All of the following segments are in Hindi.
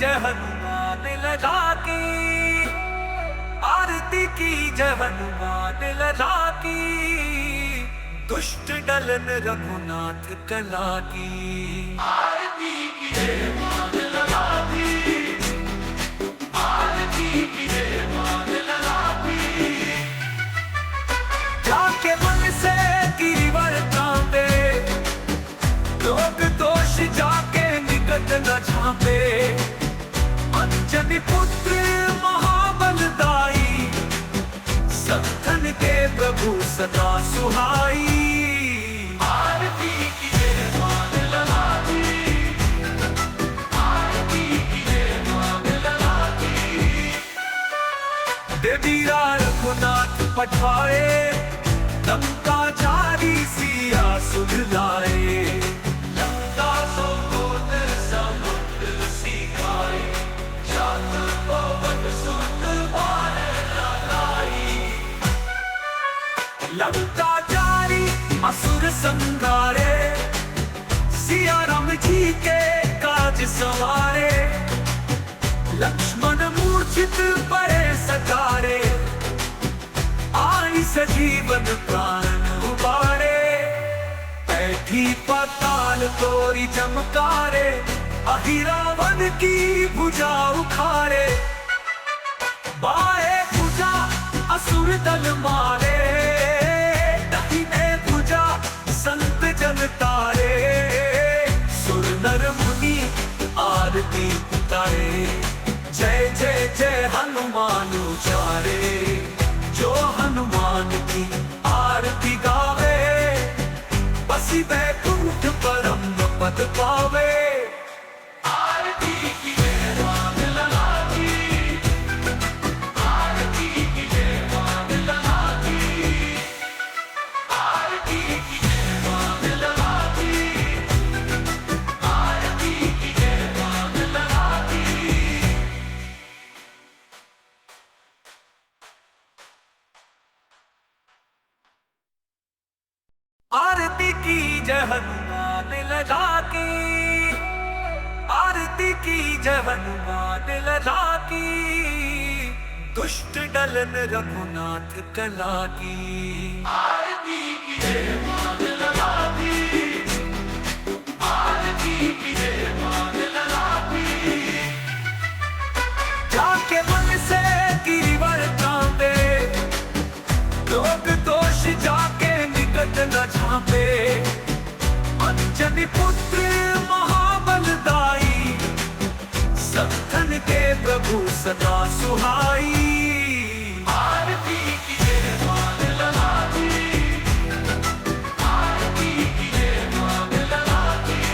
जय हनुमान लगा की, आरती की जय हनुमान लगा की, दुष्ट डलन रघुनाथ कला की। आरती की जय हनुमान लगा की, आरती की जय हनुमान लगा की। जाके मन से गिरिवर कांपे, लोग दोष जाके निकट न झांपे। अंजनी पुत्र महाबलदाई, संतन के प्रभु सदा सुहाई। आरती की जय हनुमान लगा की, आरती की जय हनुमान लगा की। देवीरा रघुनाथ पठाए, लंका जारी सिया सुधलाए। लंका सोकोदर समुद्र सिखाए, जात पवन सुत बाण लगाई। लंका जारी असुर संहारे, सिया राम जी के काज सवारे। लक्ष्मण मूर्छित पड़े सकारे, आई सजीवन प्राण उबारे। बैठी पाताल तोरी चमकारे, अहि रावण की भुजा उखाड़े। बाएं भुजा असुर दल मारे, दाहिने भुजा संत जन तारे। सुर नर मुनि आरती उतारे, जय जय जय हनुमान उचारे। जो हनुमान की आरती गावे, बसी बैकुंठ परम पद पावे। आरती की जय हनुमान लगा की, आरती की जय हनुमान लगा की, आरती की जय हनुमान लगा की, आरती की जय हनुमान लगा की। आरती की जय हनुमान लगा की, आरती की जय हनुमान लगा की, दुष्ट डलन रघुनाथ कला की। आरती की जय हनुमान लगा की, आरती की जय हनुमान लगा की। जाके मन से गिरिवर कांपे, लोग दोष जाके निकट न झांपे। अंजनी पुत्र महाबलदाई, संतन के प्रभु सदा सुहाई। आरती की जय हनुमान लगा की, आरती की जय हनुमान लगा की।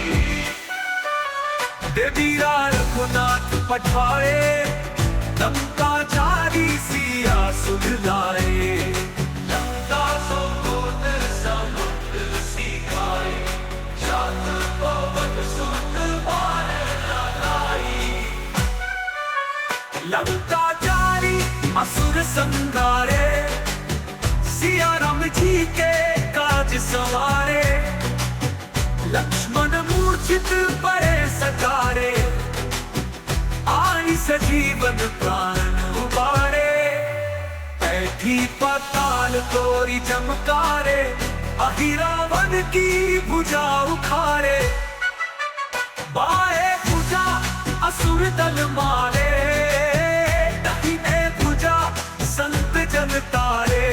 देवीरा रघुनाथ पठाए, लंका जारी सिया सुधलाए। लंका सोकोदर समुद्र सिखाए, जात पवन सुत बाण लगाई। लंका जारी असुर संहारे, सिया राम जी के काज सवारे। लक्ष्मण मूर्छित पड़े सकारे, आई सजीवन प्राण उबारे। बैठी पाताल तोरी चमकारे, अहि रावण की भुजा उखाड़े। बाएं भुजा असुर दल मारे, दाहिने भुजा संत जन तारे।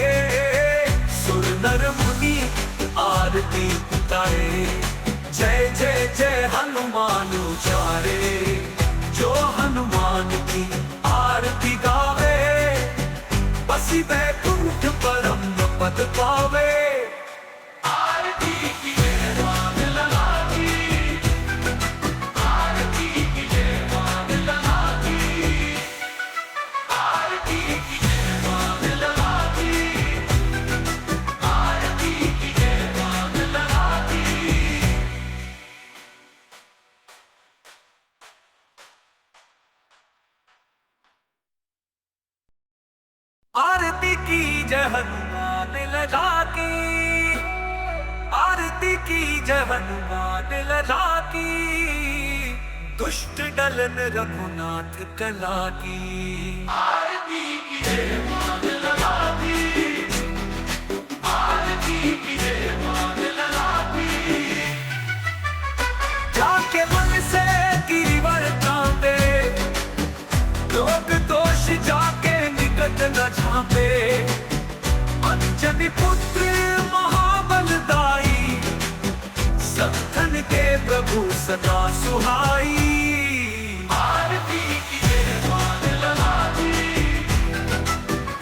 सुर नर मुनि आरती उतारे, जय जय जय हनुमान उचारे। जो हनुमान की आरती गावे, बसी बैकुंठ परम पद पावे। आरती की जय हनुमान लगा की, आरती की जय हनुमान लगा की, आरती की जय हनुमान लगा की, आरती की जय हनुमान लगा की। आरती की जय हनुमान लगा की, आरती की जय हनुमान लगा की, दुष्ट डलन रघुनाथ कला की। आरती कीजिए मान लगा दी, आरती कीजिए मान लगा दी। जाके मन से गिरिवर कांपे, लोग दोष जाके निकट न झांपे। अंजनी पुत्र महाबलदाई, सत्थन के प्रभु सदा सुहाई। आरती कीजिए मान लगा दी,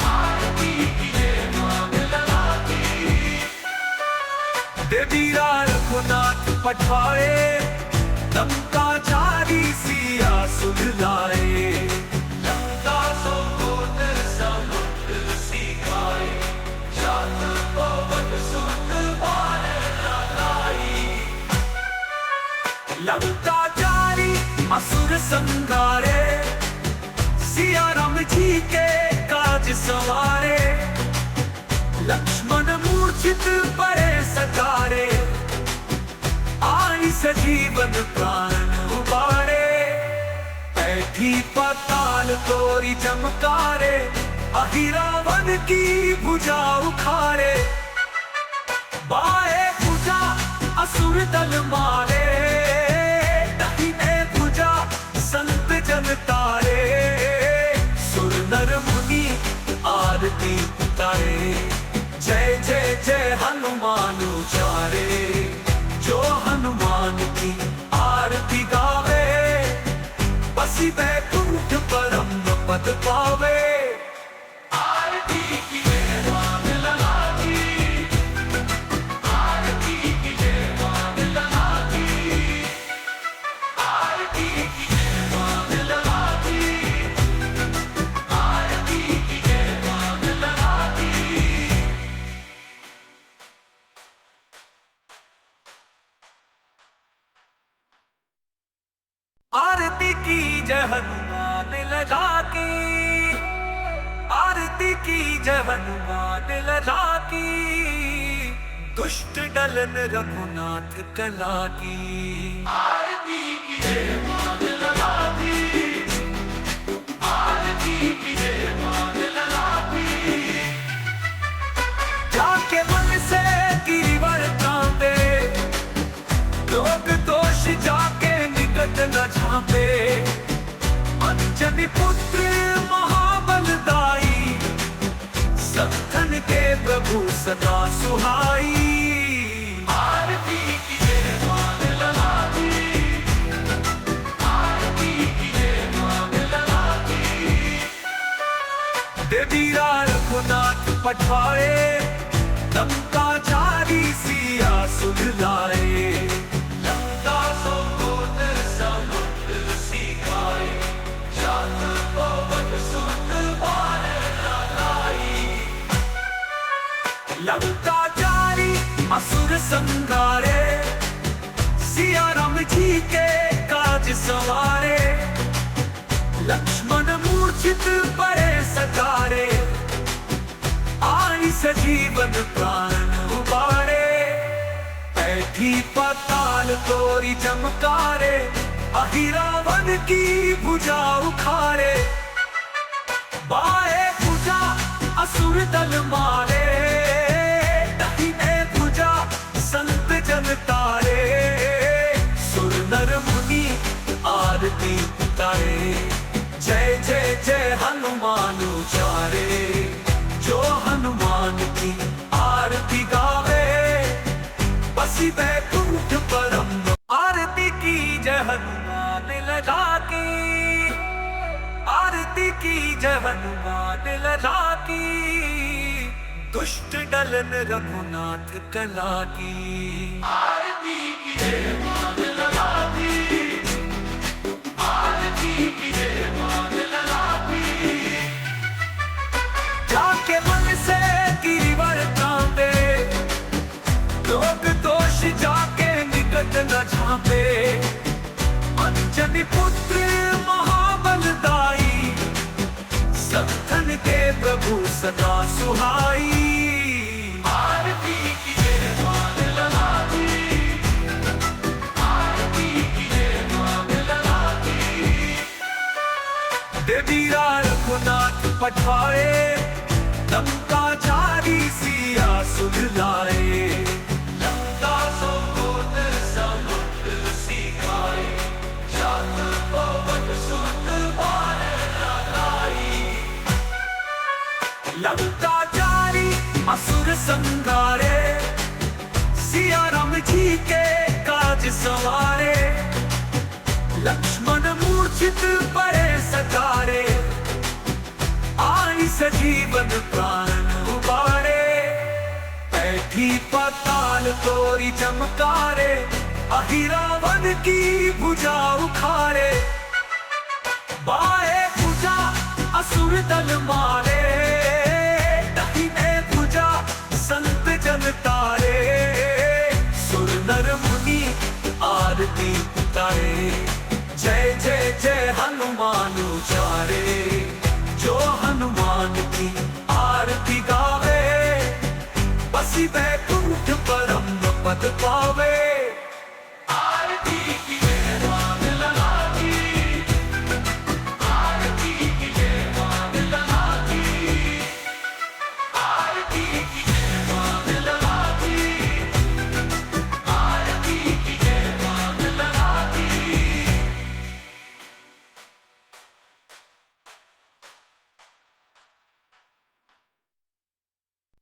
आरती कीजिए मान लगा दी। देवीरा रघुनाथ पठाए, लंका चारी सिया सुधलाए। लंका सो गोत्र समुद्र सिखाए, जात पवन सुत बार लाई। लंका चारी असुर संगारे, सिया राम जी के काज सवारे। लक्ष्मण मूर्छित पड़े सकारे, आई सजीवन प्राण उबारे। ऐठी पाताल तोरी चमकारे, अहिरावण की भुजा उखाड़े। बाएं भुजा असुर दल मारे, दाहिने भुजा संत जन तारे। सुर नर मुनि आरती उतारे, जय जय जय हनुमान उचारे। जो हनुमान की आरती गावे, बसी बैकुंठ परम पद पावे। आरती कीजिए मान लगा दी, आरती कीजिए मान लगा दी, आरती कीजिए मान लगा दी, आरती कीजिए मान लगा दी। आरती की जय हनुमान लगा की, आरती की जय हनुमान लगा की। दुष्ट डलन रघुनाथ कला की। आरती की जय मान लगा दी, आरती की जय मान लगा दी। जाके मन से गिरिवर कांपे, लोग दोष जाके निकट न झांपे। अंजनी पुत्र महाबलदाई, सत्थन के प्रभु सदा सुहाई। आरती कीजिए मान लगा दी, आरती कीजिए मान लगा दी। देवीरा रघुनाथ पठाए, लंका चारी सिया सुधलाए। लंका सो गोत्र समुद्र सिखाए, जात पवन सुत बार लाई। लंका चारी असुर संगारे, सिया राम जी के काज सवारे। लक्ष्मण मूर्छित पड़े सकारे, आई सजीवन प्राण उबारे। ऐठी पाताल तोरी चमकारे, अहिरावण की भुजा उखाड़े। बाएं भुजा असुर दल मारे, दाहिने भुजा संत जन तारे। सुर नर मुनि आरती उतारे, जय जय जय हनुमान उचारे। जो हनुमान की आरती गावे, बसी बैकुंठ परम। आरती की जय हनुमान लगा की, आरती की जय हनुमान लगा की। दुष्ट डलन रघुनाथ कला की। आरती की जय मान लगा दी, आरती की जय मान लगा दी। जाके मन से गिरिवर कांपे, लोग दोष जाके निकट न झांपे। अंजनी पुत्र महाबलदाई, सत्थन के प्रभु सदा सुहाई। आरती कीजिए मान लगा दी, आरती कीजिए मान लगा देवीरा रघुनाथ पठाए, लंका जारी सिया सुलझाए। लंका सोत समुद्र सिखाए, जात पवन सुत बाण लगाई। लंका जारी असुर संहारे, सिया राम जी के काज सवारे। लक्ष्मण मूर्छित पड़े सकारे, आई सजीवन प्राण उबारे। बैठी पाताल तोरी चमकारे, अहि रावण की भुजा उखाड़े। बाएं भुजा असुर दल मारे, दाहिने भुजा संत जन तारे। सुर नर मुनि आरती उतारे, जय जय जय हनुमान उचारे। जो हनुमान की आरती गावे, बसी बैकुंठ परम पद पावे। आरती की जय मान लगा की, आरती की जय मान लगा की, आरती की जय मान लगा की, आरती की जय मान लगा की।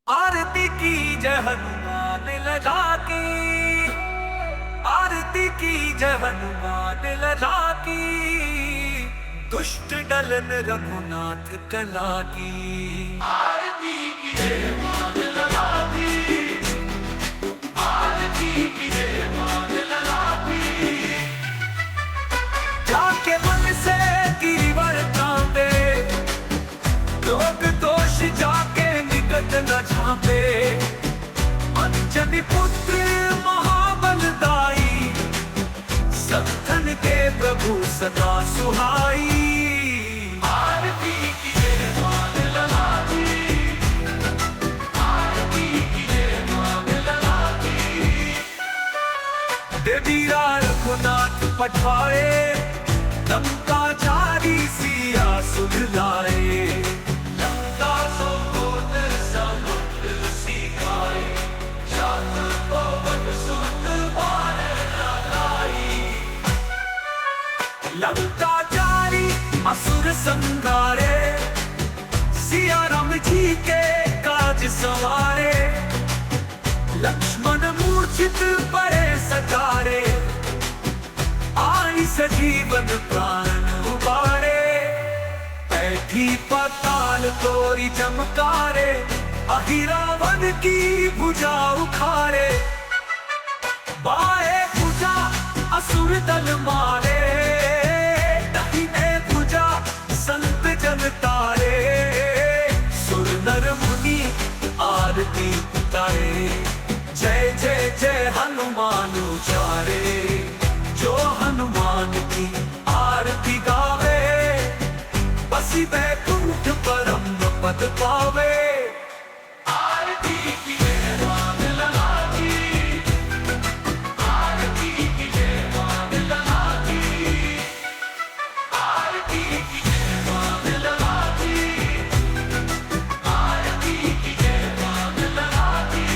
आरती की जय हनुमान लगा की, आरती की जय हनुमान लगा की। दुष्ट डलन रघुनाथ कला की, आरती की जय मान लगा की, आरती की जय मान लगा की। जाके मन से गिरिवर कांपे, लोग दोष जाके निकट न झांपे। अंजनी पुत्र महाबलदाई, सत्तन के प्रभु सदा सुहाई। आरती की जय मान लगा की, आरती की जय मान लगा की। देवीरा रघुनाथ पठाए, लंका जारी सिया सुलझाए। लंका सोत समुद्र सिखाए, जात पवन सुत बाण लगाई। लंका जारी असुर संहारे, सिया राम जी के काज सवारे। लक्ष्मण मूर्छित पड़े सकारे, आई सजीवन प्राण उबारे। बैठी पाताल तोरी चमकारे, अहि रावण की भुजा उखाड़े। बाएं भुजा असुर दल मारे, दाहिने भुजा संत जन तारे। सुर नर मुनि आरती उतारे, जय जय जय हनुमान उचारे। जो हनुमान की आरती गावे, बसी बैकुंठ परम पद पावे। आरती की जय मान लगा की, आरती की जय मान लगा की, आरती की जय मान लगा की, आरती की जय मान लगा की।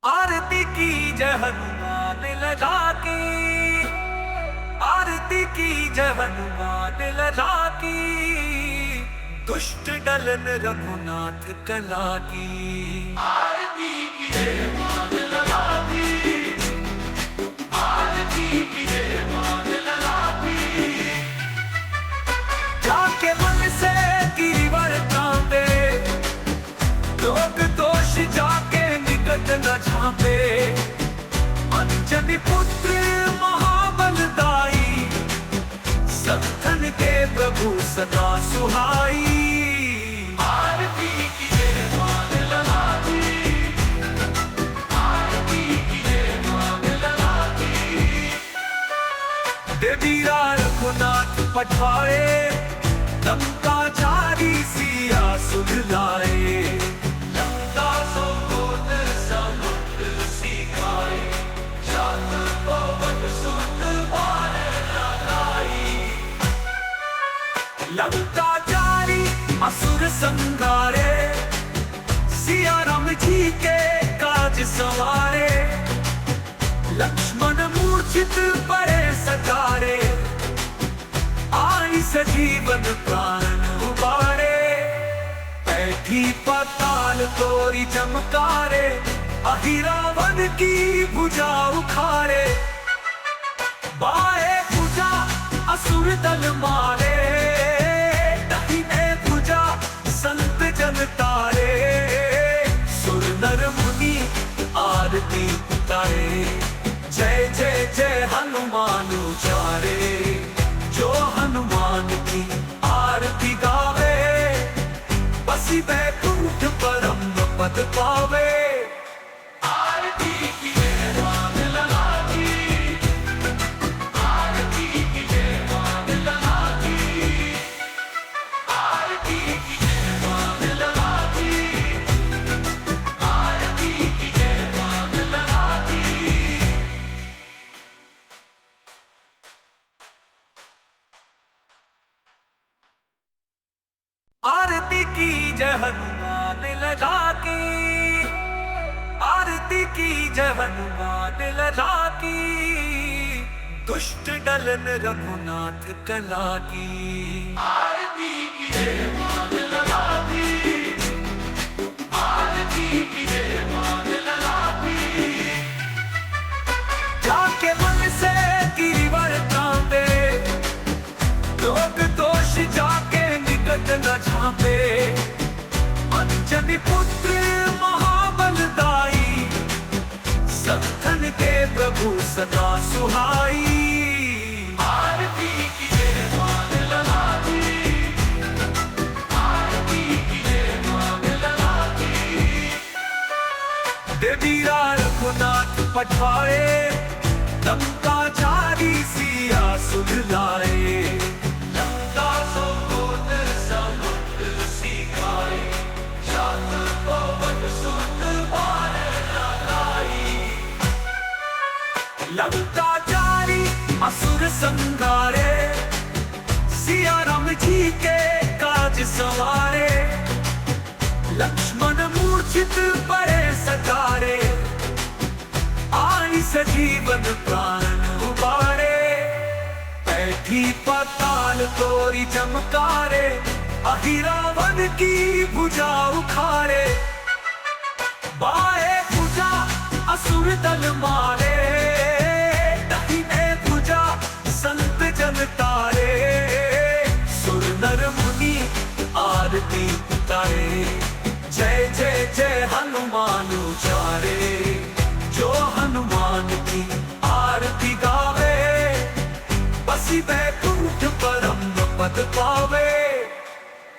आरती की जय हनुमान लगा की, आरती की जय हनुमान लगा की। दुष्ट डलन रघुनाथ कला की, आरती की जय मान लगा की, आरती की जय मान लगा की। जाके मन से गिरिवर कांपे, लोग दोष जाके निकट न झांपे। अंजनी पुत्र महाबलदाई, सत्तन के प्रभु सदा सुहाई। आरती की जय मान लगा की, आरती की जय मान लगा की। देवीरा रघुनाथ पठाए, लंका जारी सिया सुलझाए। लंका सोत समुद्र सिखाए, असुर संगारे, सिया राम जी के काज सवारे। लक्ष्मण मूर्छित पड़े सकारे, आई सजीवन प्राण उबारे। बैठी पाताल तोरी चमकारे, अहि रावण की भुजा उखाड़े। बाएं भुजा असुर दल मारे, दाहिने भुजा संत जन तारे। सुर नर मुनि आरती उतारे, जय जय जय हनुमान उचारे। जो हनुमान की आरती गावे, बसी बैकुंठ परम पद पावे। आरती की जय मान लगा की, आरती की जय मान लगा की, आरती की जय मान लगा की, आरती की जय मान लगा की। आरती की जय हनुमान लगा की, आरती की जय हनुमान लगा की। दुष्ट डलन रघुनाथ कला की, आरती की जय मान लगा की, आरती की जय मान लगा की। जाके मन से गिरिवर कांपे, लोग दोष जाके निकट न झांपे। अंजनी पुत्र महाबलदाई, सत्तन के प्रभु सदा सुहाई। आरती की जय मान लगा की, आरती की जय मान लगा की। देवी रघुनाथ पठाए, लंका जारी सिया सुधलाए। लंका सोत समुद्र सिखाए, शात पवन सुत बाण लगाई। लंका जारी असुर संगारे, सिया राम जी के काज सवारे। लक्ष्मण मूर्छित पड़े सकारे, आई सजीवन प्राण उबारे। बैठी पाताल तोरी चमकारे, अहि रावण की भुजा उखाड़े। बाएं भुजा असुर दल मारे, दाहिने भुजा संत जन तारे। सुर नर मुनि आरती उतारे, जय जय जय हनुमान उचारे। जो हनुमान की आरती गावे, बसी बैकुंठ परम पद पावे।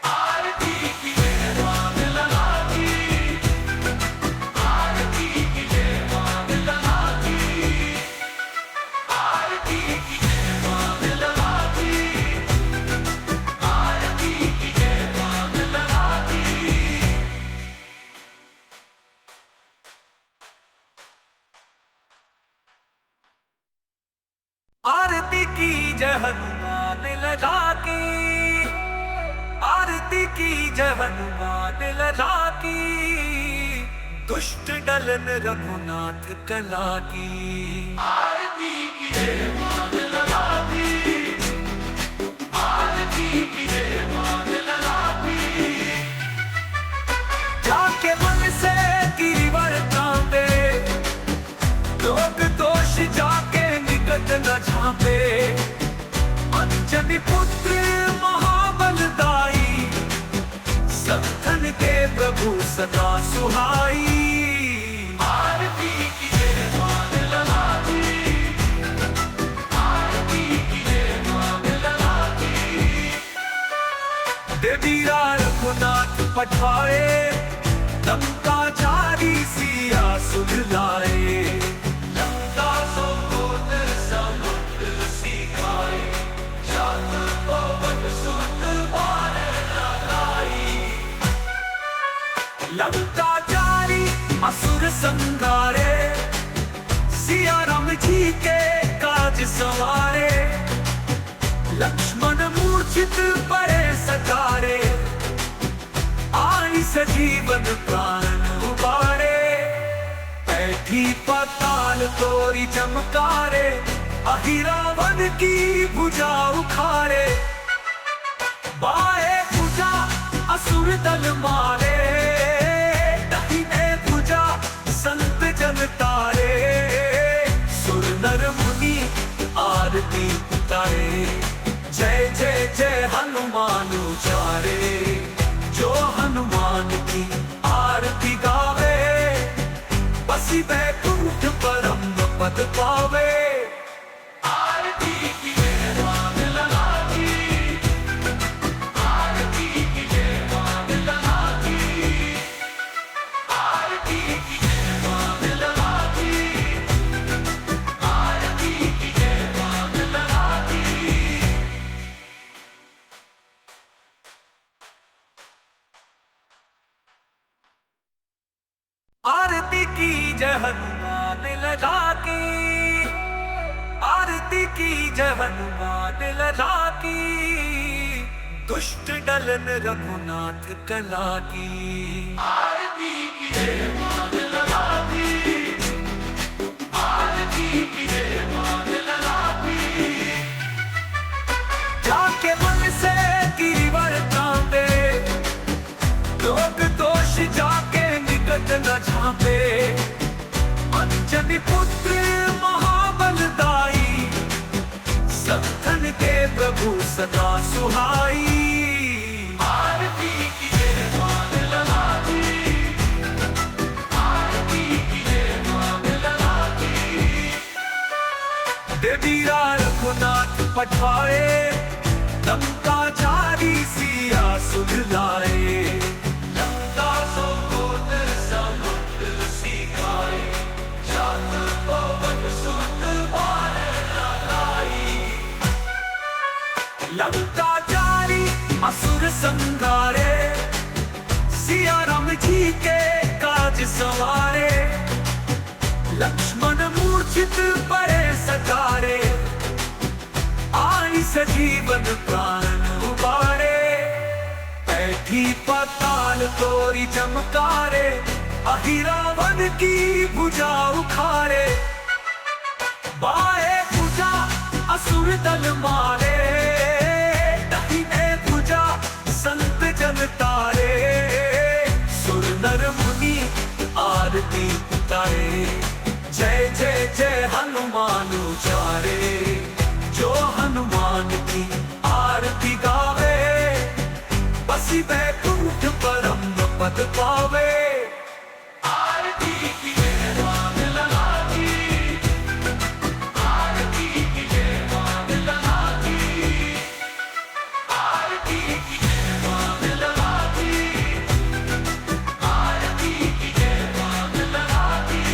आरती की जय मान लगा की, आरती की जय मान लगा की, आरती की जय मान लगा की, आरती की जय मान लगा की। आरती की जय हनुमान लगा की, आरती की जय हनुमान लगा की। दुष्ट डलन रघुनाथ कला की, आरती की जय मान लगा की, आरती की जय मान लगा की। जाके मन से गिरिवर कांपे, लोग दोष जाके निकट न झांपे। अंजनी पुत्र महाबलदाई, सत्तन के प्रभु सदा सुहाई। आरती की जय मान लगा की, आरती की जय मान लगा की। देवी रघुनाथ पठाए, लंका जारी सिया सुधलाए। लंका सोत समुद्र सिखाए, शात पवन सुत बाण लगाई। लंका जारी असुर संगारे, सिया राम जी के काज सवारे। लक्ष्मण मूर्छित पड़े सकारे, आई सजीवन प्राण उबारे, बैठी पाताल तोरी चमकारे, अहिरावन की भुजा उखाड़े, बाएं भुजा असुर दल मारे, दाहिने भुजा संत जन तारे, सुर नर मुनि आरती उतारे, जय जय जय हनुमान उचारे, जो हनुमान की आरती गावे, बसी बैकुंठ परम पद पावे। आरती की जय मांग लगा की, आरती की जय मांग लगा की, आरती की जय मांग लगा की, आरती की जय मांग लगा की। आरती की जय हनुमान लगा की, आरती की जय हनुमान लगा की, दुष्ट डलन रघुनाथ कला की। आरती की जय मान लगा की, आरती की जय मान लगा की, जाके मन से गिरिवर कांपे, लोग दोष जाके निकट न झांपे, अंजनी पुत्र महाबलदाई, सत्तन के प्रभु सदा सुहाई। आरती की जय मान लगा की, आरती की जय मान लगा की, देवीरा रघुनाथ पठाए, लंका जारी सिया सुधलाए, लंका सो गोत्र समुद्र सिखाए, जात पवन सुत बार लगाई, लंका जारी असुर संहारे, सिया राम जी के काज सवारे, लक्ष्मण मूर्छित पड़े सकारे, आई सजीवन प्राण उबारे, बैठी पाताल तोरी चमकारे, अहिरावन की भुजा उखाड़े, बाएं भुजा असुर दल मारे, दाहिने भुजा संत जन तारे, सुर नर मुनि आरती उतारे, जय जय जय हनुमान उचारे, जो हनुमान की आरती गावे, बसी बैकुंठ परम पद पावे। आरती की जय मान लगा की, आरती की जय मान लगा की, आरती की जय मान लगा की, आरती की जय मान लगा की।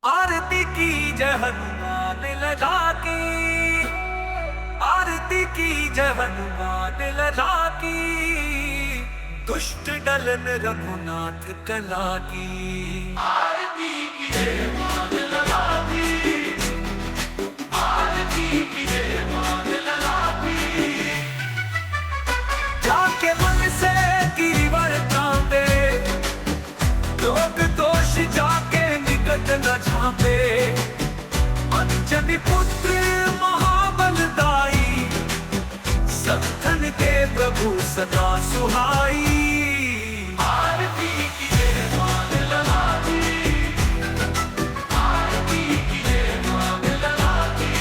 आरती की जय हनुमान लगा की, आरती की जय हनुमान लगा की, दुष्ट डलन रघुनाथ कला की। आरती की जय मान लगा की, आरती की जय मान लगा की, जाके मन से गिरिवर कांपे, लोग दोष जाके निकट न झांपे, अंजनी पुत्र महाबलदाई, सत्तन के प्रभु सदा सुहाई। आरती की जय मान लगा की, आरती की जय मान लगा की,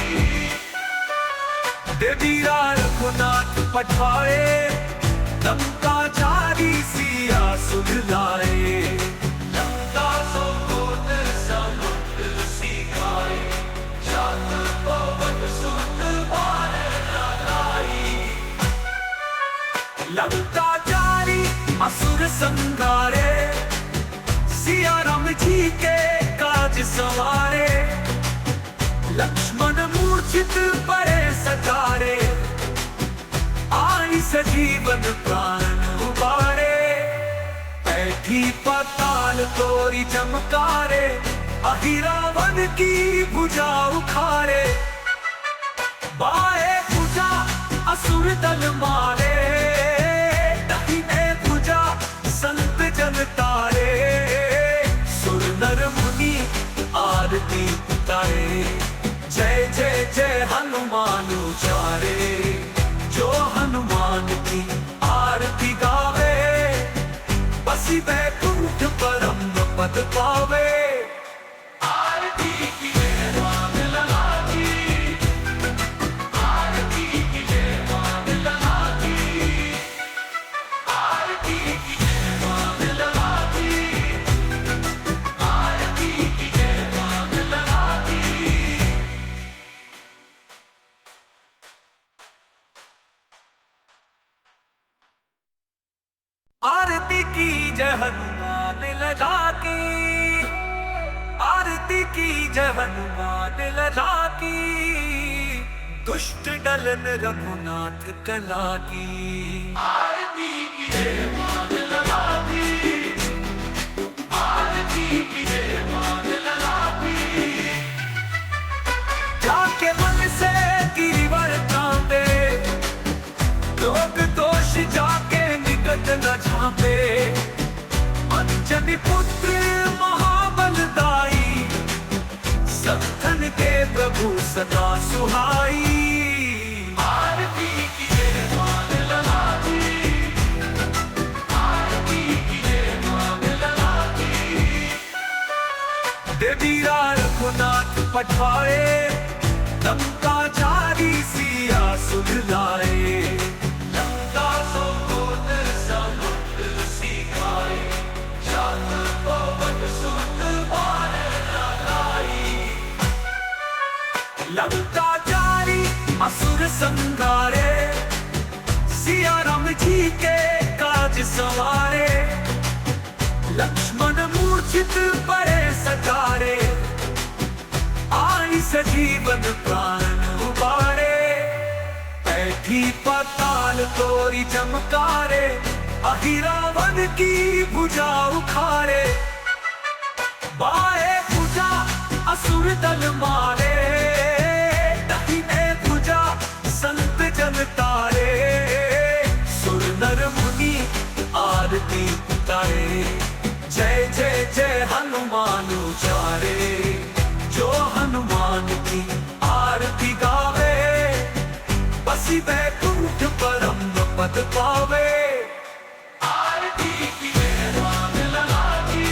देवीरा रघुनाथ पठाए, लंका जारी सिया सुधलाए, लंका सो गोत्र समुद्र सिखाए, जात पवन सुत बार लगाई, लंका जारी असुर संहारे, सिया राम जी के काज सवारे, लक्ष्मण मूर्छित पड़े सकारे, आई सजीवन प्राण उबारे, बैठी पाताल तोरी चमकारे, अहिरावण की भुजा उखाड़े, बाएं भुजा असुर दल मारे, दाहिने भुजा संत जन तारे। सुर नर मुनि आरती उतारे, जय जय जय हनुमान उचारे। जो हनुमान की आरती गावे, बसी बैकुंठ परम पद पावे। आरती की जय मान लगा की, आरती की जय मान लगा की, आरती की जय मान लगा की, आरती की जय मान लगा की। आरती की जय हनुमान लगा की, आरती की जय हनुमान लगा की। दुष्ट डलन रघुनाथ कला की, आरती की जय मान लगा की, आरती की जय मान लगा की। जाके मन से गिरिवर कांपे, लोग दोष जाके निकट न झांपे। अंजनी पुत्र महाबलदाई, सत्तन के प्रभु सदा सुहाई। आरती की जय मान लगा की, आरती की जय मान लगा की। देवीरा रघुनाथ पठाए, लंका जारी सिया सुधलाए। लंका सोत समुद्र सिखाए, जात पवन सुत बाण लगाई। लंका जारी असुर संहारे, सिया राम जी के काज सवारे। लक्ष्मण मूर्छित पड़े सकारे, आई सजीवन प्राण उबारे। बैठी पाताल तोरी चमकारे, अहिरावण की भुजा उखाड़े। बाएं भुजा असुर दल मारे, दाहिने भुजा संत जन तारे। सुर नर मुनि आरती उतारे, जय जय जय हनुमान उचारे। जो हनुमान की आरती गावे, बसी बैकुंठ परम पद पावे। आरती की जय मान लगा की,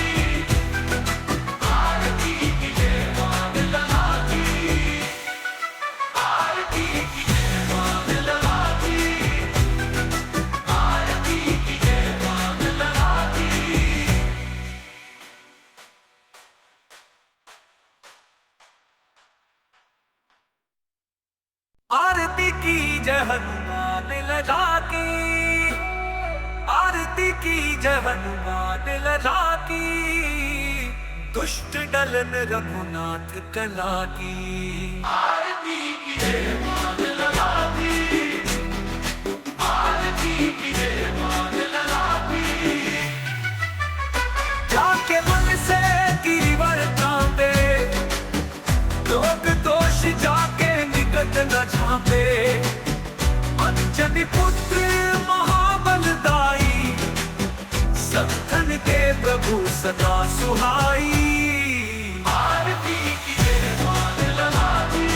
आरती की जय मान लगा की, आरती की जय मान लगा की, आरती की जय मान लगा की। आरती की जय हनुमान लगा की, आरती की जय हनुमान लगा की। दुष्ट डलन रघुनाथ कला की, आरती की जय मान लगा की, आरती की जय मान लगा की। जाके मन से गिरिवर कांपे, लोग दोष जाके निकट न झांपे। अंजनी पुत्र महाबलदाई, सत्तन के प्रभु सदा सुहाई। आरती की जय मान लगा की,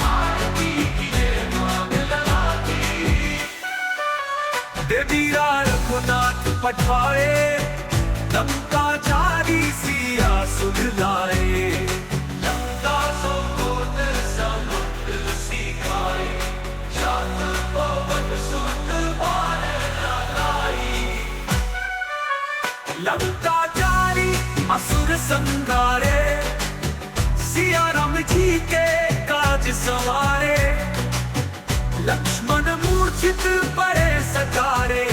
आरती की जय मान लगा की। देवीरा रघुनाथ पठाए, लंका जारी सिया सुधलाए। लंका सोत समुद्र सिखाए, जात पवन सुत बाण लगाई। लंका जारी असुर संहारे, सिया राम जी के काज सवारे। लक्ष्मण मूर्छित पड़े सकारे,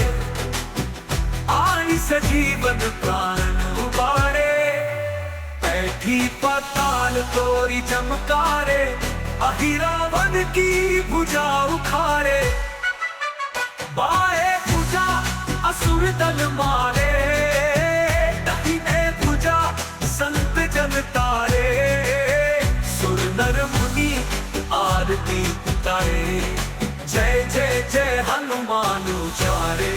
आई सजीवन प्राण उबारे। बैठी पाताल तोरी चमकारे, अहिरावण की भुजा उखाड़े। बाएं भुजा असुर दल मारे, दाहिने भुजा संत हनुमान उचारे,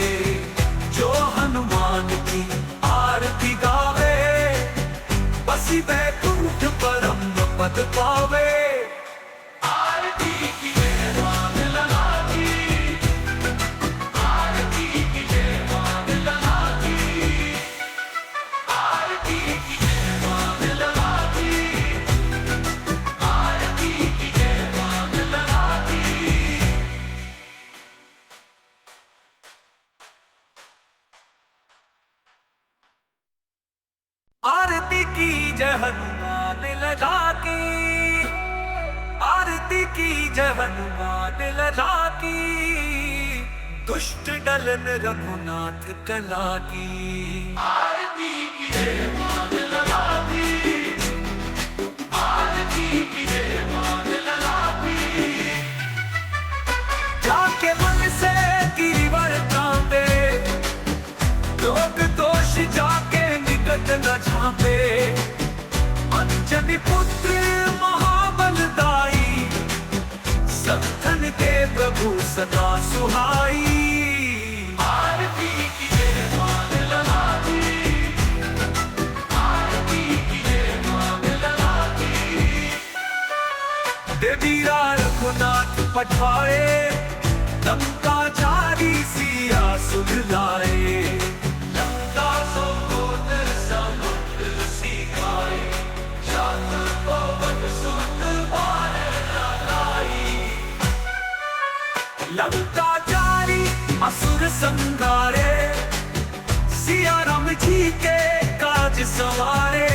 जो हनुमान की आरती गावे, बसी बैकुंठ परम पद पावे। आरती की जय मांग लगा की, आरती की जय मांग लगा की, आरती की जय मांग लगा की, आरती की जय मांग लगा की। आरती की जय हनुमान लगा की, आरती की जय हनुमान लगा की, दुष्ट डलन रघुनाथ कला की। आरती की जय मान लगा की, आरती की जय मान लगा की। जाके मन से गिरिवर कांपे, लोग दोष जाके निकट न झांपे। अंजनी पुत्र महाबलदाई, सत्थन के प्रभु सदा सुहाई। आरती की जय मान लगा की, आरती की जय मान लगा की। देवीरा रघुनाथ पठाए, लंका जारी सिया सुधलाए। लंका सोकोत्र समुद्र सिखाए, शांत पवन सुत बाण लगाई। लंका जारी असुर संहारे, सिया राम जी के काज सवारे।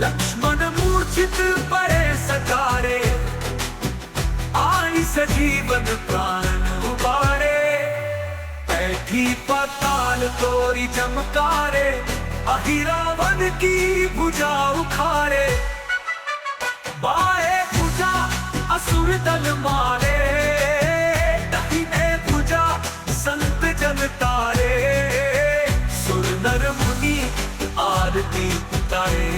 लक्ष्मण मूर्छित पड़े सकारे, आई सजीवन प्राण उबारे। बैठी पाताल तोरी चमकारे, अहिरावण की भुजा उखारे। बाएं भुजा असुर दल मारे, दाहिने भुजा संत जन तारे। सुर नर मुनि आरती उतारे,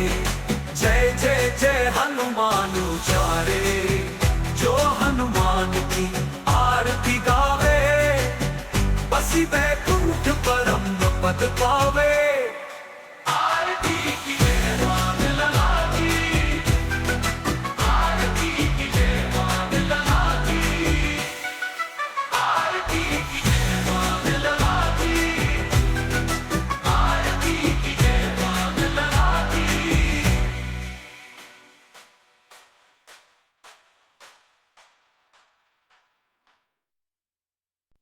जय जय जय हनुमान उचारे। जो हनुमान की आरती गावे, बसी बैकुंठ परम पद पावे। आरती की जय मान लगा की, आरती की जय मान लगा की, आरती की जय मान लगा की, आरती की जय मान लगा की।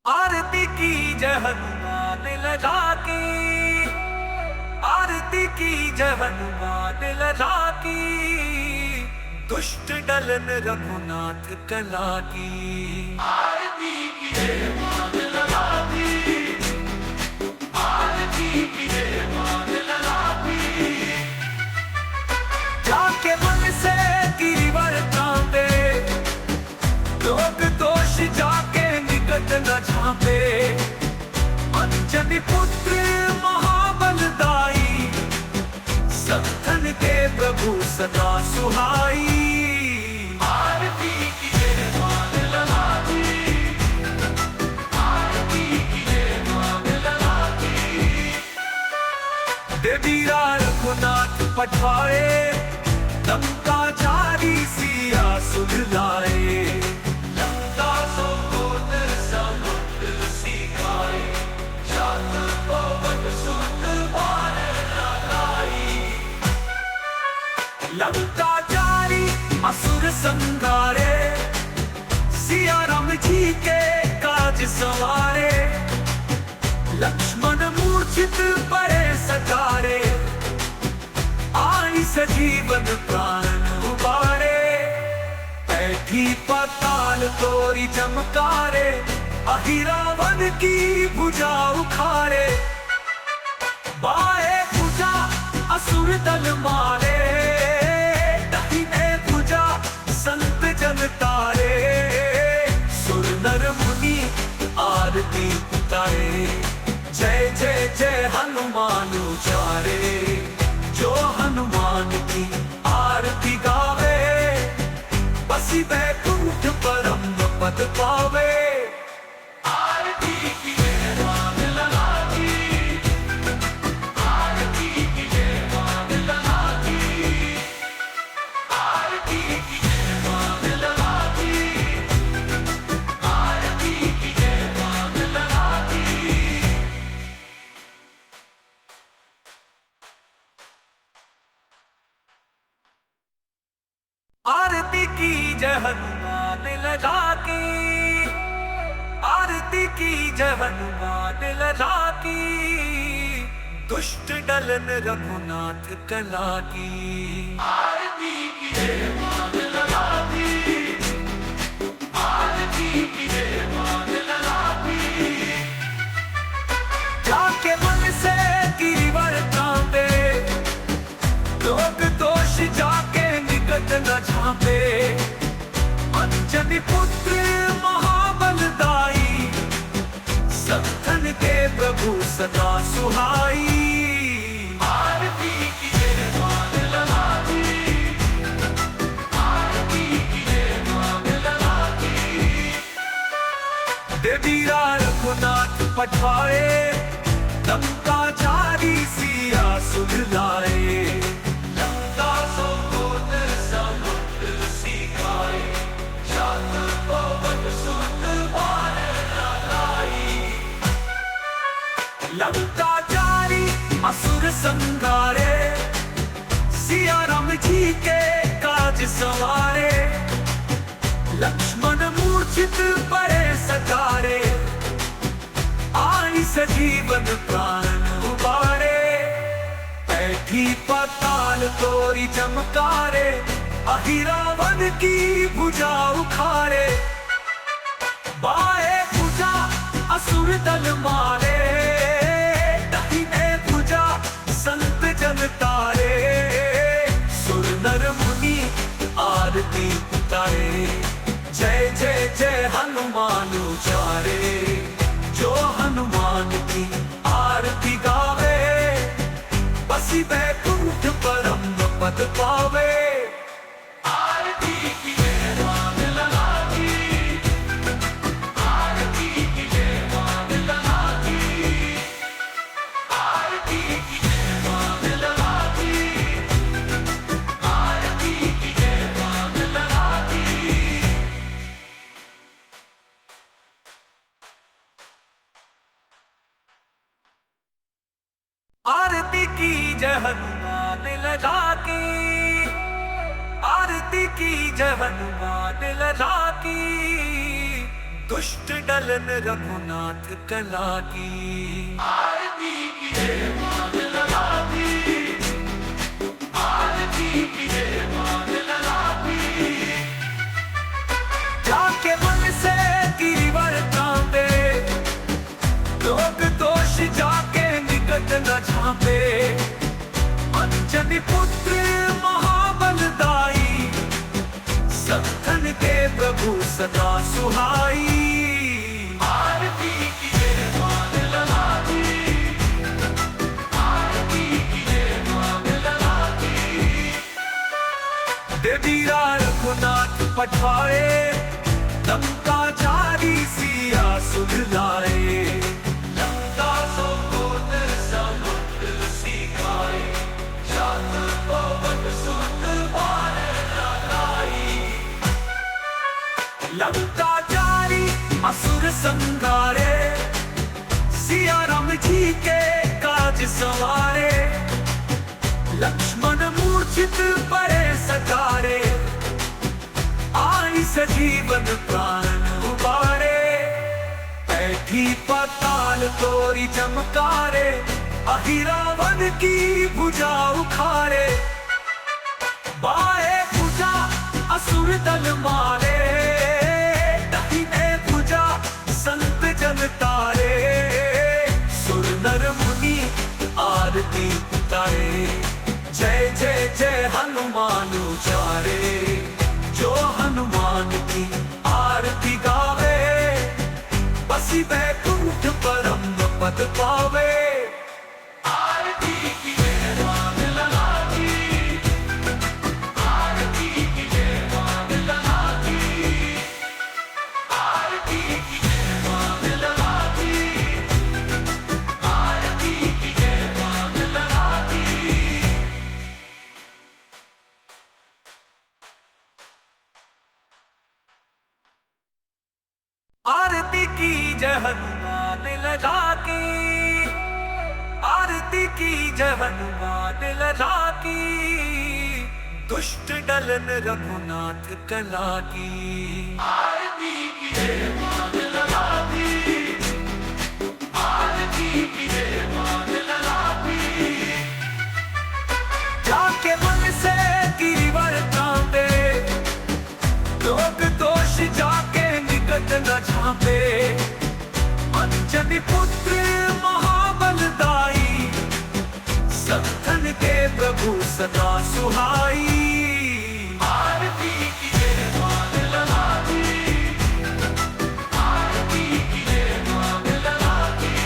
आरती की जय हनुमान लगा की, आरती की जय हनुमान लगा की, दुष्ट डलन रघुनाथ कला की। आरती की जय मान लगा की, आरती की जय मान लगा की। जाके मन से गिरिवर कांपे, लोग दोष जाके निकट न झांपे। अंजनी पुत्र महाबलदाई, सत्थन के प्रभु सदा सुहाई। आरती की जय मान लगा की, आरती की जय मान लगा की। देवीरा रघुनाथ पठाए, लंका जारी सिया सुधलाए। लंका सोकोत्र समुद्र सिखाए, शांत पवन सुत बाण लगाई। लंका जारी असुर संहारे, सिया राम जी के काज सवारे। लक्ष्मण मूर्छित पड़े सकारे, आई सजीवन प्राण उबारे। बैठी पाताल तोरी चमकारे, अहिरावण की भुजा उखारे। बाएं भुजा असुर दल मारे, दाहिने भुजा संत जन तारे। सुर नर मुनि आरती उतारे, जय जय जय हनुमान उचारे। जो हनुमान की आरती गावे, बसी बैकुंठ परम पद पावे। जय हनुमान लगा की, आरती की जय हनुमान लगा की, दुष्ट डलन रघुनाथ कला की। आरती की जय हनुमान लगा की, आरती की जय हनुमान लगा की। जाके मन से गिरिवर कांपे, लोग दोष जाके निकट न झांपे। अंजनी पुत्र महाबलदाई, सत्तन के प्रभु सदा सुहाई। आरती की जय हनुमान लगा की, आरती की जय हनुमान लगा की। देवीरा रघुनाथ पठाए, लंका जारी सिया सुधलाए। लंका सोत समुद्र सिखाए, शात पवन सुत बाण लाई। लंका जारी असुर संहारे, सिया राम जी के काज सवारे। लक्ष्मण मूर्छित पड़े सकारे, आई सजीवन प्राण उबारे। बैठी पाताल तोरी चमकारे, अहिरावण की भुजा उखाड़े। बाएं भुजा असुर दल मारे, दाहिने भुजा संत जन तारे। सुर नर मुनि आरती उतारे, जय जय जय हनुमान उचारे। जो हनुमान की आरती गावे, बसी बैकुंठ परम पद पावे। आरती की जय हनुमान लगा की, आरती की जय हनुमान लगा की, आरती की जय हनुमान लगा की, आरती की जय हनुमान लगा की। आरती की जय हनुमान लगा की, आरती की जय हनुमान लगा की, दुष्ट डलन रघुनाथ कला की। आरती की जय हनुमान लगा की, आरती की जय हनुमान लगा की। जाके मन से गिरिवर कांपे, लोग दोष जाके निकट न झांपे। अंजनी पुत्र महाबलदाई, सत्तन के प्रभु सदा सुहाई। आरती की जय हनुमान लगा की, आरती की जय हनुमान लगा की। देवीरा रघुनाथ पठाए, लंका जारी सिया सुधलाए। लंका सोत समुद्र सिखाए, शात पवन सुत बाण लाई। लंका जारी असुर संहारे, सिया राम जी के काज सवारे। लक्ष्मण मूर्छित पड़े सकारे, आई सजीवन प्राण उबारे। बैठी पाताल तोरी चमकारे, अहिरावण की भुजा उखाड़े। बाएं भुजा असुर दल मारे, दाहिने भुजा संत जन तारे। सुर नर मुनि आरती उतारे, जय जय जय हनुमान उचारे। जो हनुमान की आरती गावे, बसी बैकुंठ परम पद पावे। आरती की जय हनुमान लगा की, आरती की जय हनुमान लगा की, आरती की जय हनुमान लगा की, आरती की जय हनुमान लगा की। आरती की जय हनुमान लगा की, आरती की जय हनुमान लगा की, दुष्ट डलन रघुनाथ कला की। आरती की जय मान लला की, आरती की जय मान लला की। जाके मन से गिरिवर कांपे, लोग दोष जाके निकट न झांपे। अंजनी पुत्र महाबलदाई, सत्थन के प्रभु सदा सुहाई। आरती की जय मान लला की, आरती की जय मान लला की।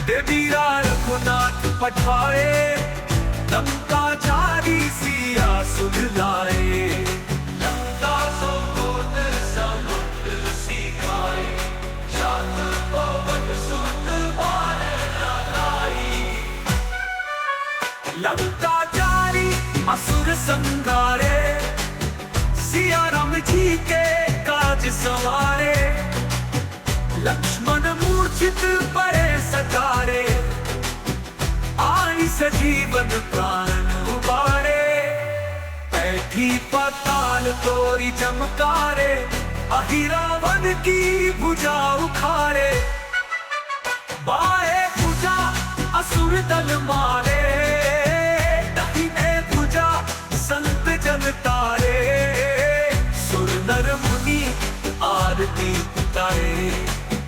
देवीरा रघुनाथ पठाए, लंका जारी सिया सुधलाए। लंका सो गोत्र समुद्र सिखाए, शात पवन सुत बाण लाई। लंका जारी असुर संगारे, सिया राम जी के काज सवारे। लक्ष्मण मूर्छित पड़े सकारे, आई सजीवन प्राण उबारे। बैठी पाताल तोरी चमकारे, अहिरावण की भुजा उखाड़े। बाएं भुजा असुर दल मारे, दाहिने भुजा संत जन तारे। सुर नर मुनि आरती उतारे,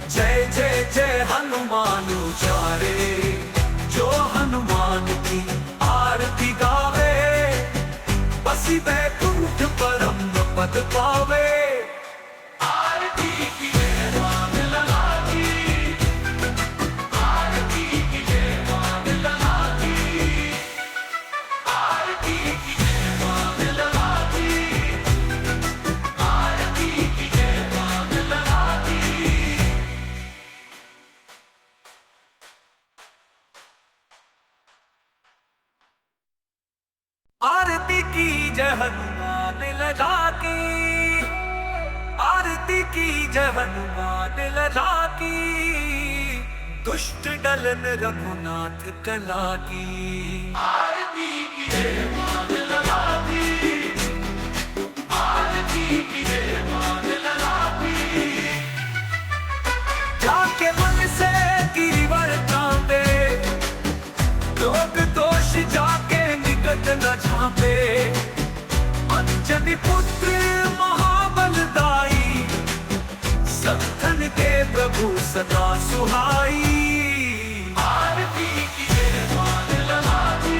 जय जय जय हनुमान उचारे। जो हनुमान की आरती गावे, बसी बैकुंठ परम पद पावे। आरती की जय मान लला की, आरती की जय मान लला की, आरती की जय मान लला की, आरती की जय मान लला की। आरती की जय हनुमान लला की, आरती की जय हनुमान लला की। दुष्ट डलन रघुनाथ कला की। आरती की जय मान लला की, आरती की जय मान लला की। जाके मन से गिरिवर कांपे, लोग दोष जाके निकट न झांपे। अंजनी पुत्र महाबलदाई, सत्थन के प्रभु सदा सुहाई। आरती की जय मान लला की,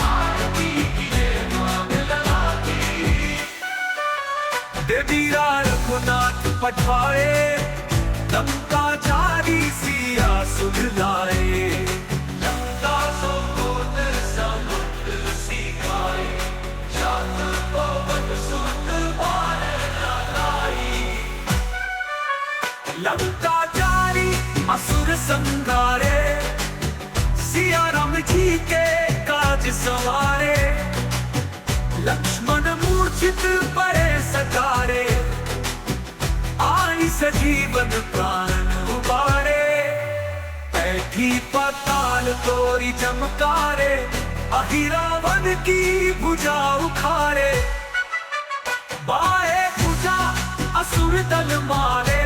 आरती की जय मान लला की। देवीरा रघुनाथ पठाए, लंका जारी सिया सुधलाए। लंका सो गोत्र समुद्र सिखाए, शात पवन सुत बाण लाई। लंका जारी असुर संगारे, सिया राम जी के काज सवारे। लक्ष्मण मूर्छित पड़े सकारे, आई सजीवन प्राण उबारे। बैठी पाताल तोरी चमकारे, अहिरावण की भुजा उखाड़े। बाएं भुजा असुर दल मारे,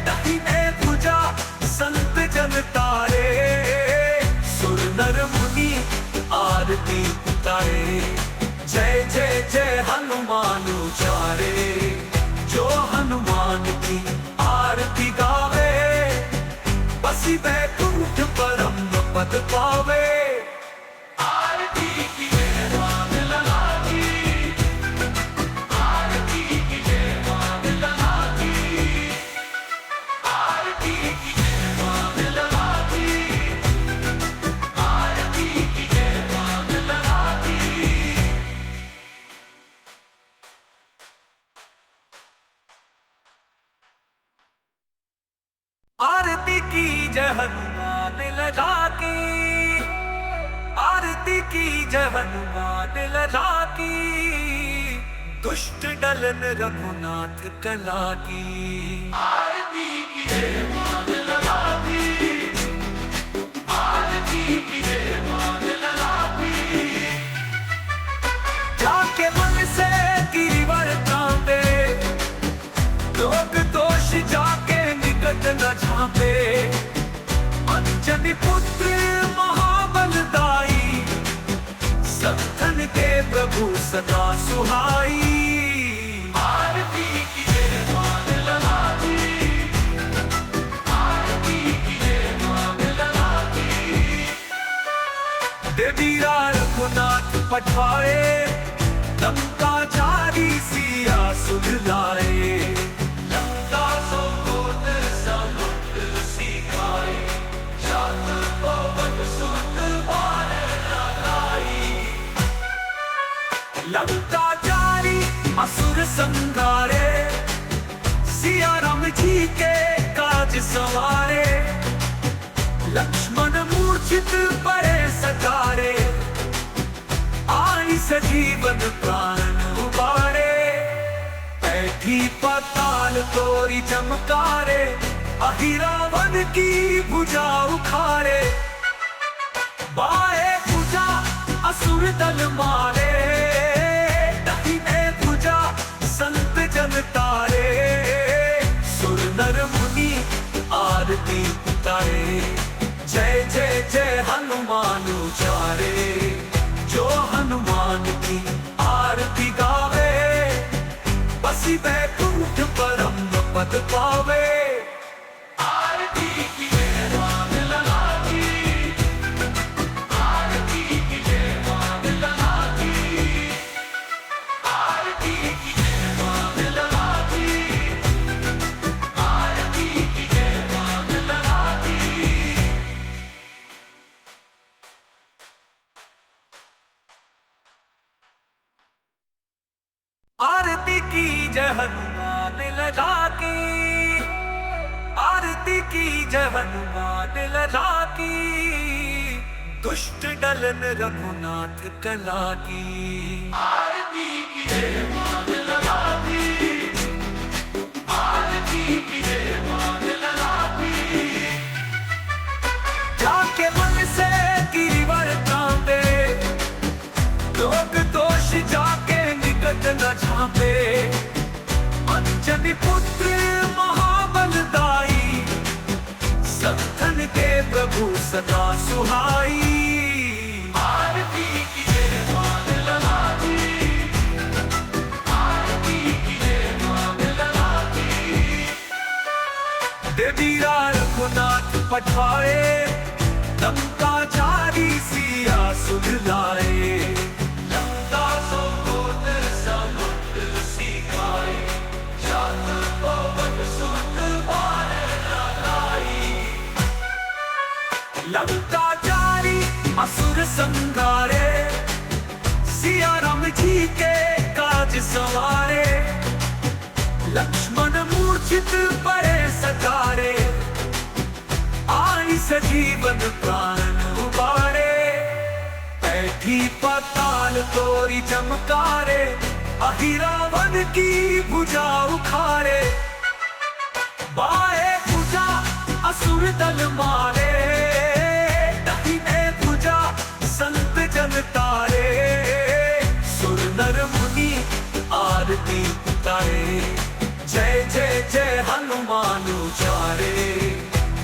दाहिने भुजा संत जन तारे। सुर नर मुनि आरती उतारे, जय जय जय हनुमान उचारे। जो हनुमान की आरती गावे, बसी बैकुंठ परम पद पावे। आरती की जय मान लला की, आरती की जय मान लला की, आरती की जय मान लला की, आरती की जय मान लला की। आरती की जय हनुमान लला की, आरती की जय हनुमान लला की। दुष्ट डलन रघुनाथ कला की। आरती की जय मान लला की, आरती की जय मान लला की। निकट न झांपे। अंजनी पुत्र महाबलदाई, सत्थन के प्रभु सदा सुहाई। आरती कीजिए मान लला की, आरती कीजिए मान लला की। देवी रघुनाथ पठाए, लंका जारी सिया सुधलाए। लंका सोत समुद्र सिखाए, शात पवन सुत बाण लगाई। लंका जारी असुर संहारे, सिया राम जी के काज सवारे। लक्ष्मण मूर्छित पड़े सकारे, आई सजीवन प्राण उबारे। बैठी पाताल तोरी चमकारे, अहिरावण की भुजा उखाड़े। बाएं भुजा असुर दल मारे, दाहिने भुजा संत जन तारे। सुर नर मुनि आरती उतारे, जय जय जय हनुमान उचारे। जो हनुमान की आरती गावे, बसी बैकुंठ परम पद पावे। आरती कीजिए मान लला की, आरती कीजिए मान लला की, आरती कीजिए मान लला की, आरती कीजिए मान लला की। आरती की जय हनुमान लला की, आरती की जय हनुमान लला की। दुष्ट डलन रघुनाथ कला की, आरती की जय मान लला की, आरती की जय मान लला की। जाके मन से गिरिवर कांपे, लोग दोष जाके निकट न झांपे। अंजनी पुत्र महाबलदाई, सत्थन के प्रभु सदा सुहाई। आरती कीजिए मान लला की, आरती कीजिए मान लला की। देवी रघुनाथ पठाए, लंका जारी सिया सुधलाए। लंका सोत समुद्र सिखाए, शात पवन सुत बाण लगाई। लंका जारी असुर संहारे, सिया राम जी के काज सवारे। लक्ष्मण मूर्छित पड़े सकारे, आई सजीवन प्राण उबारे। बैठी पाताल तोरी चमकारे, अहिरावण की भुजा उखाड़े। बाएं भुजा असुर दल मारे, दाहिने भुजा संत जन तारे। सुर नर मुनि आरती उतारे, जय जय जय हनुमान उचारे।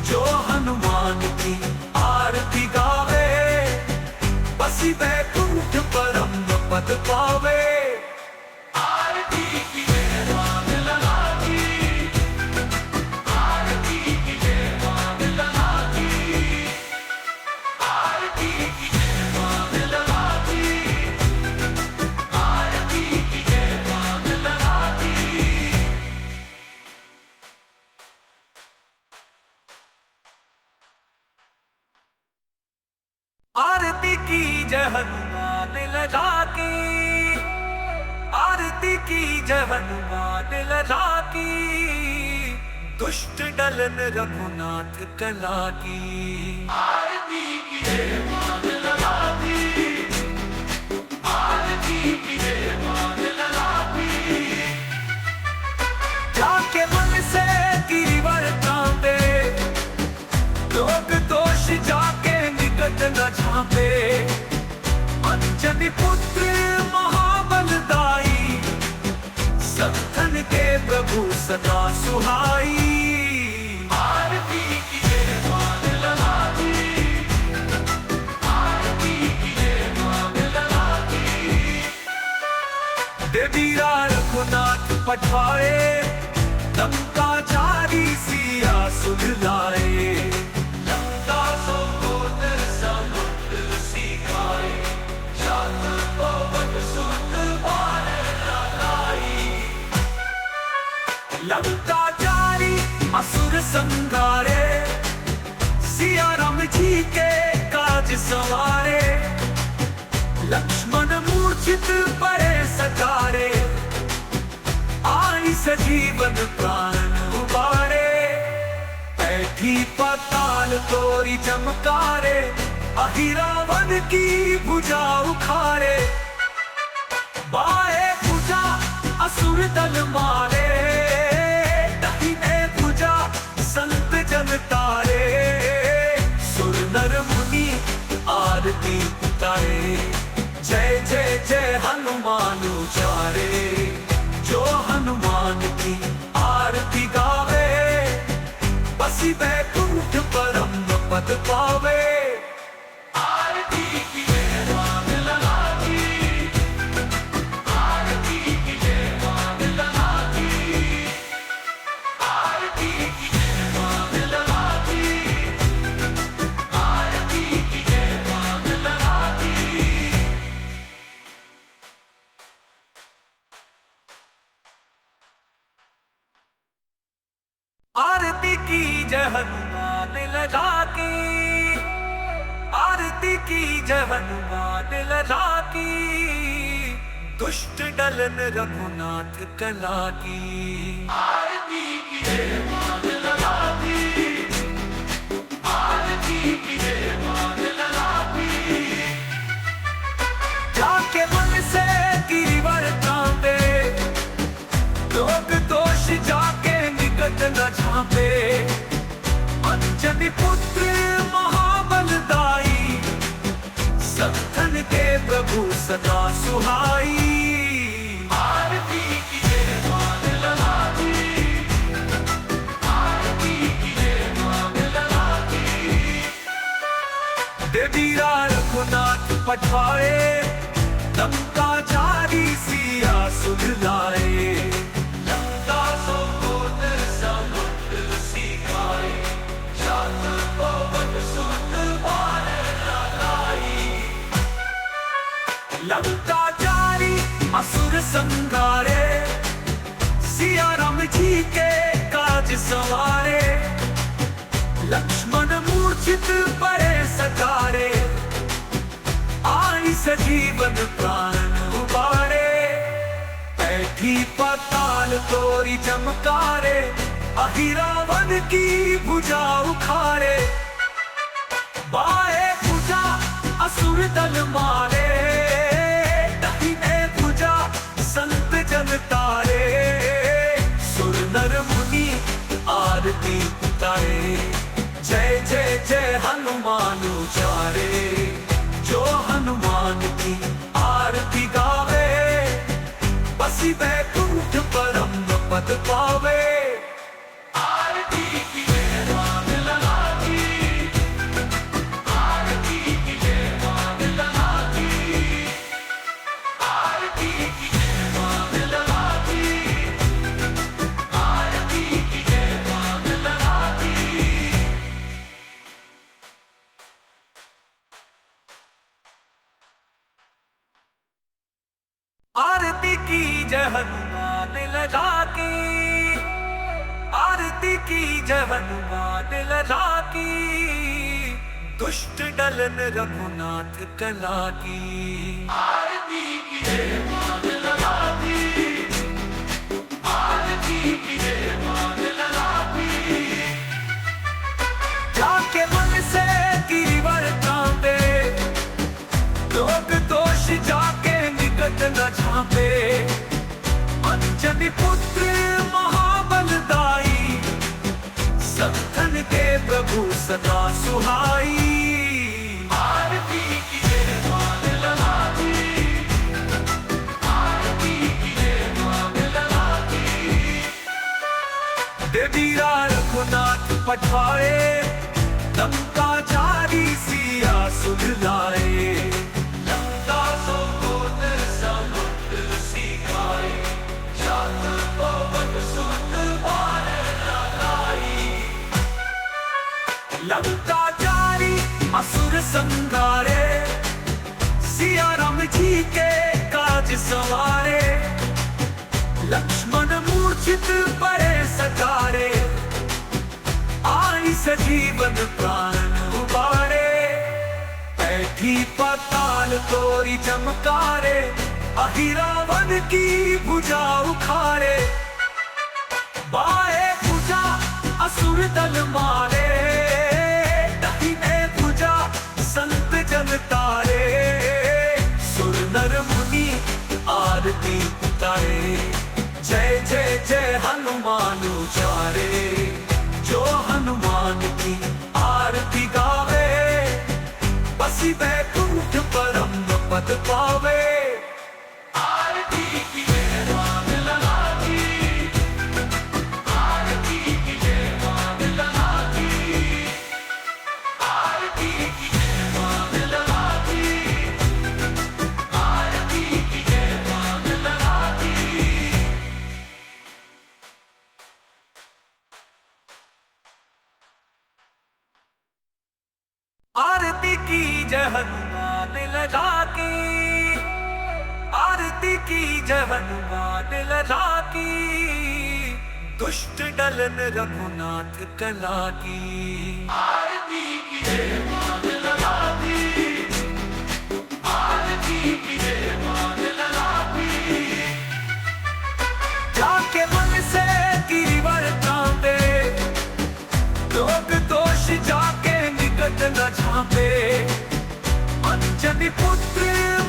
जो हनुमान की आरती गावे, बसी बैकुंठ परम पद पावे। आरती कीजिए मान लला की, आरती कीजिए मान लला की, आरती कीजिए मान लला की, आरती कीजिए मान लला की। आरती की जय हनुमान लला की, आरती की जय हनुमान लला की। दुष्ट डलन रघुनाथ कला की, आरती की जय मान लला की, आरती की जय मान लला की। जाके मन से गिरिवर कांपे, लोग दोष जाके निकट न झांपे। अंजनी पुत्र महाबलदाई, सत्थन के प्रभु सदा सुहाई। पठाए, लंका जारी सिया सुलझाए। लंका सोकोत समुद्र सिखाए, शांत पवन सुत बाण लगाई। लंका जारी असुर संघारे, सिया राम जी के काज सवारे। लक्ष्मण मूर्छित पड़े सकारे, आई सजीवन प्राण उबारे। बैठी पाताल तोरी चमकारे, अहि रावण की भुजा उखाड़े। बाएं भुजा असुर दल मारे, दाहिने भुजा संत जन तारे। सुर नर मुनि आरती उतारे, जय जय जय हनुमान उचारे। जो हनुमान की आरती गावे, बसी बैकुंठ परम पद पावे। आरती की जय मांग लगा की, आरती की जय मांग लगा की, आरती की जय मांग लगा की, आरती की जय मांग लगा की। आरती की जय हनुमान लगा की, आरती की जय हनुमान लगा की। दुष्ट डलन रघुनाथ कला की, आरती की जय मान लगा की, आरती की जय मान लगा की। जाके मन से गिरिवर कांपे, लोग दोष जाके निकट न झांपे। अंजनी पुत्र महाबलदाई, सत्तन के प्रभु सदा सुहाई। आरती की जय मान लगा की, आरती की जय मान लगा की। देवीरा रघुनाथ पठाए, लंका जारी सिया सुलझाए। लंका सोकोत समुद्र सिखाए, शांत पवन सुत बाण लगाई। लंका जारी असुर संघारे, सिया राम जी के काज सवारे। लक्ष्मण मूर्छित पड़े सकारे, आई सजीवन प्राण उबारे। बैठी पाताल तोरी चमकारे, अहि रावण की भुजा उखाड़े। बाएं भुजा असुर दल मारे, दाहिने भुजा संत जन तारे। सुर नर मुनि आरती उतारे, जय जय जय हनुमान उचारे। जो हनुमान की आरती गावे, बसी बैकुंठ परम पद पावे। आरती की जय मान लगा की, आरती की जय मान लगा की, आरती की जय मान लगा की, आरती की जय मान लगा की। आरती की जय हनुमान लगा की, आरती की जय हनुमान लगा की। दुष्ट डलन रघुनाथ कला की, आरती की जय मान लगा की, आरती की जय मान लगा की। जाके मन से गिरिवर कांपे, लोग दोष जाके निकट न झांपे। अंजनी पुत्र महाबलदाई, सत्तन के प्रभु सदा सुहाई। आरती की जय मान लगा की, आरती की जय मान लगा की। देवीरा रघुनाथ पठाए, लंका जारी सिया सुलझाए। लंका सोकोत समुद्र सिखाए, शांत लंका जारी असुर संगारे, सिया राम जी के काज सवारे। लक्ष्मण मूर्छित पड़े सकारे, आई सजीवन प्राण उबारे। बैठी पाताल तोरी चमकारे, अहि रावण की भुजा उखाड़े। बाएं भुजा असुर दल मारे, दाहिने भुजा संत जन तारे। सुर नर मुनि आरती उतारे, जय जय जय हनुमान उचारे। जो हनुमान की आरती गावे, बसी बैकुंठ परम पद पावे। आरती की जय मान लगा की, आरती की जय मान लगा की, आरती की जय मान लगा की, आरती की जय मान लगा की। आरती की जय हनुमान लगा की, आरती की जय हनुमान लगा की। दुष्ट डलन रघुनाथ कला की, आरती की जय मान लगा की, आरती की जय मान लगा की। जाके मन से गिरिवर कांपे, लोग दोष जाके निकट न झांपे। अंजनी पुत्र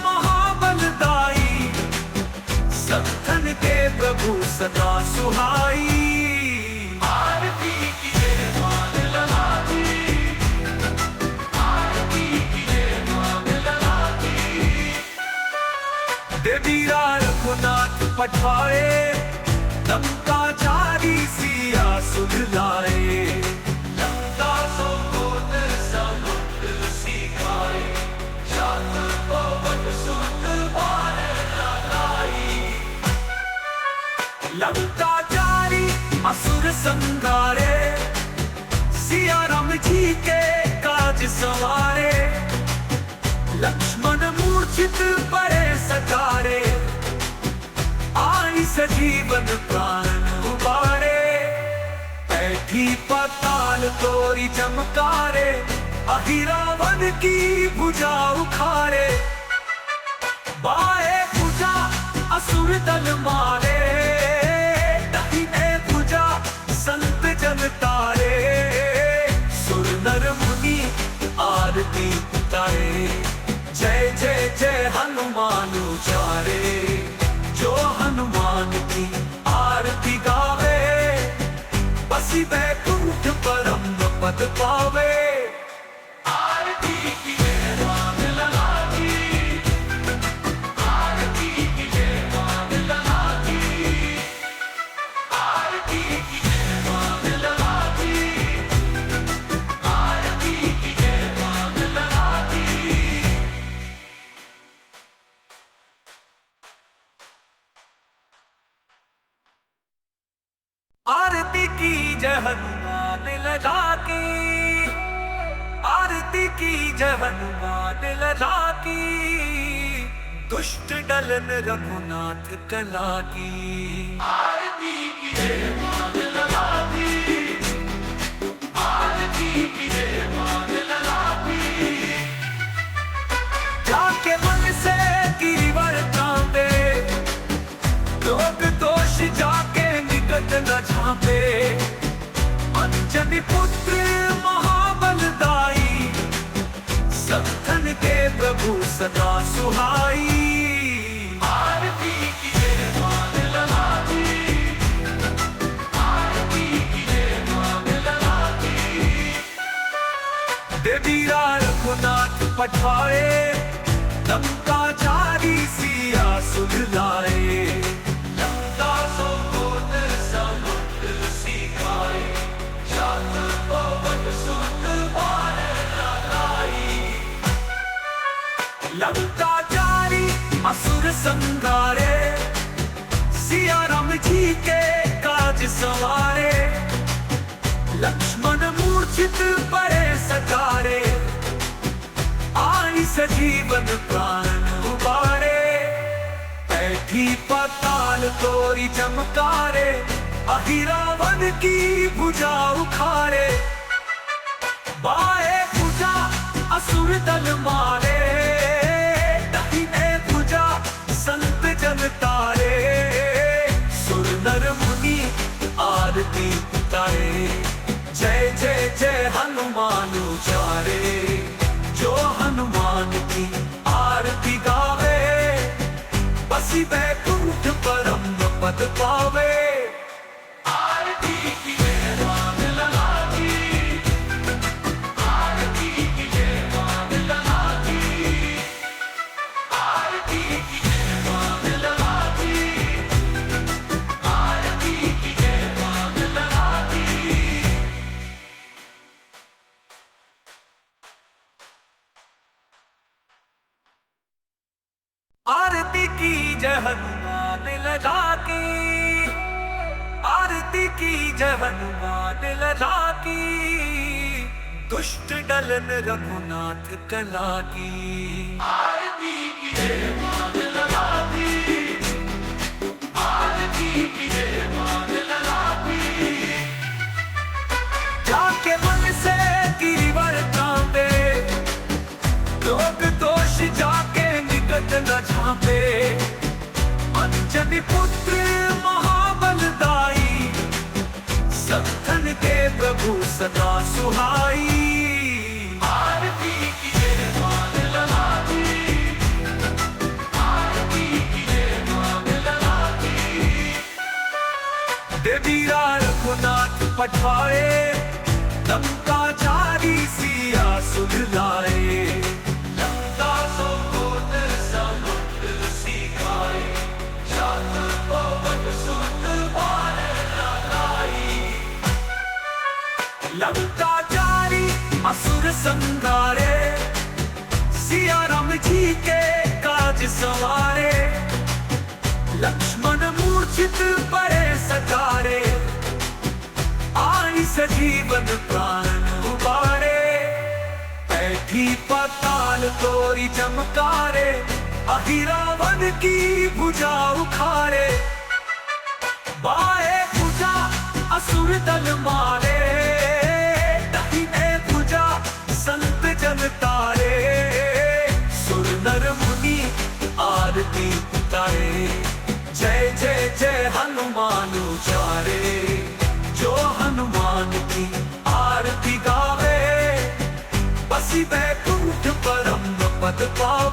महाबलदाई, सत्तन के प्रभु सदा सुहाई। आरती की जय मान लगा की, आरती की जय मान लगा की। देवी रघुनाथ पठाए, लंका जारी सिया सुधलाए। लंका सोत समुद्र सिखाए, जात पवन सुत बार लगाई। लंका जारी असुर संगारे, सिया राम जी के काज सवारे। लक्ष्मण मूर्छित पड़े सकारे, आई सजीवन प्राण उबारे। बैठी पाताल तोरी चमकारे, अहि रावण की भुजा उखाड़े। बाएं भुजा असुर दल मारे, दाहिने भुजा संत जन तारे। सुर नर मुनि आरती उतारे, जय जय जय हनुमान उचारे। जो हनुमान की आरती गावे, बसी बैकुंठ परम पद पावे। आरती की जय मान लगा की, आरती की जय मान लगा की, आरती की जय मान लगा की, आरती की जय मान लगा की। आरती की जय हनुमान लगा की, आरती की जय हनुमान लगा की। दुष्ट डलन रघुनाथ कला की, आरती की जय मान लगा की, आरती की जय मान लगा की। जाके मन से गिरिवर कांपे, लोग दोष जाके निकट न झांपे। अंजनी पुत्र महाबलदाई, सत्तन के प्रभु सदा सुहाई। आरती की जय मान लगा की, आरती की जय मान लगा की। देवी रघुनाथ पठाए, लंका जारी सिया सुधलाए। लंका सोत समुद्र सिखाए, जात पवन सुत बार लगाई। लंका जारी असुर संगारे, सिया राम जी के काज सवारे। लक्ष्मण मूर्छित पड़े सजीवन प्राण उबारे, बैठी पाताल तोरी चमकारे, अहिरावन की भुजा उखाड़े, बाएं भुजा असुर दल मारे, दाहिने भुजा संत जन तारे, सुर नर मुनि आरती उतारे, जय जय जय हनुमान उचारे, जो हनुमान की आरती गावे, बसी बैकुंठ परम पद पावे। आरती की जय मान लगा की, आरती की जय मान लगा की, आरती की जय मान लगा की, आरती की जय मान लगा की। आरती की जय हनुमान लगा की, आरती की जय हनुमान लगा की, दुष्ट डलन रघुनाथ कला की। आरती की जय मान लगा की, आरती की जय मान लगा की, जाके मन से गिरिवर कांपे, लोग दोष जाके निकट न झांपे, अंजनी पुत्र महाबलदाई, सत्थन के प्रभु सदा सुहाई। आरती की जय मान लगा की, आरती की जय मान लगा की, देवीरा रघुनाथ पठाए, लंका जारी सिया सुधलाए, लंका सो गोत्र समुद्र सिखाए, जात पवन सुत बाण लगाई, लंका जारी असुर संहारे, सिया राम जी के काज सवारे, लक्ष्मण मूर्छित पड़े सतारे, आई सजीवन प्राण उबारे, बैठी पाताल तोरी चमकारे, अहिरावन की भुजा उखाड़े, बाएं भुजा असुर दल मारे, दाहिने भुजा संत जन तारे, सुर नर मुनि आरती उतारे, जय जय जय हनुमान उचारे, जो हनुमान की आरती गावे, बसी बैकुंठ परम पद पावे।